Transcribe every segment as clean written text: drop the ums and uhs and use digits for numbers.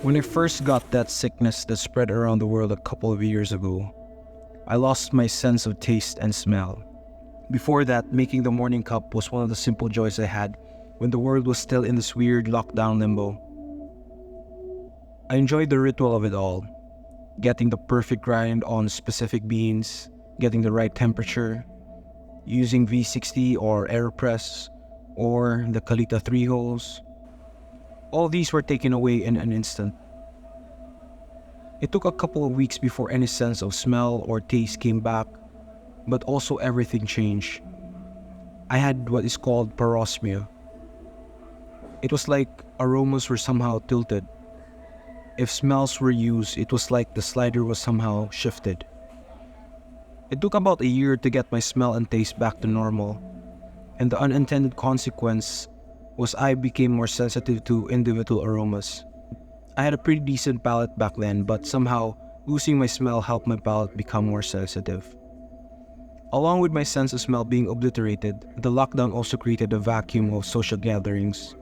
When I first got that sickness that spread around the world a couple of years ago, I lost my sense of taste and smell. Before that, making the morning cup was one of the simple joys I had when the world was still in this weird lockdown limbo. I enjoyed the ritual of it all, getting the perfect grind on specific beans, getting the right temperature, using V60 or AeroPress, or the Kalita 3 holes. All these were taken away in an instant. It took a couple of weeks before any sense of smell or taste came back, but also everything changed. I had what is called parosmia. It was like aromas were somehow tilted. If smells were used, it was like the slider was somehow shifted. It took about a year to get my smell and taste back to normal, and the unintended consequence was I became more sensitive to individual aromas. I had a pretty decent palate back then, but somehow losing my smell helped my palate become more sensitive. Along with my sense of smell being obliterated, the lockdown also created a vacuum of social gatherings.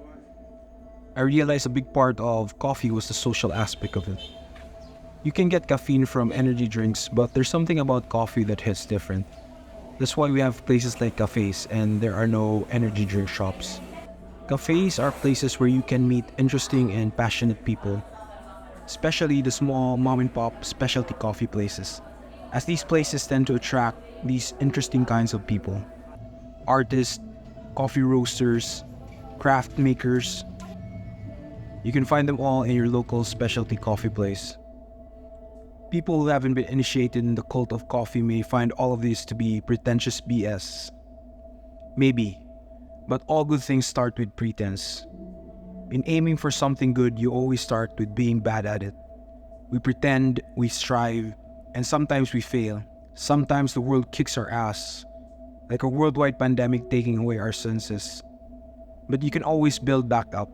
I realized a big part of coffee was the social aspect of it. You can get caffeine from energy drinks, but there's something about coffee that hits different. That's why we have places like cafes and there are no energy drink shops. Cafes are places where you can meet interesting and passionate people, especially the small mom-and-pop specialty coffee places, as these places tend to attract these interesting kinds of people. Artists, coffee roasters, craft makers. You can find them all in your local specialty coffee place. People who haven't been initiated in the cult of coffee may find all of this to be pretentious BS. Maybe, but all good things start with pretense. In aiming for something good, you always start with being bad at it. We pretend, we strive, and sometimes we fail. Sometimes the world kicks our ass, like a worldwide pandemic taking away our senses. But you can always build back up.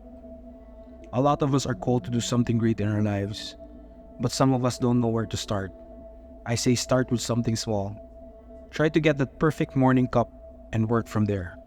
A lot of us are called to do something great in our lives, but some of us don't know where to start. I say start with something small. Try to get that perfect morning cup and work from there.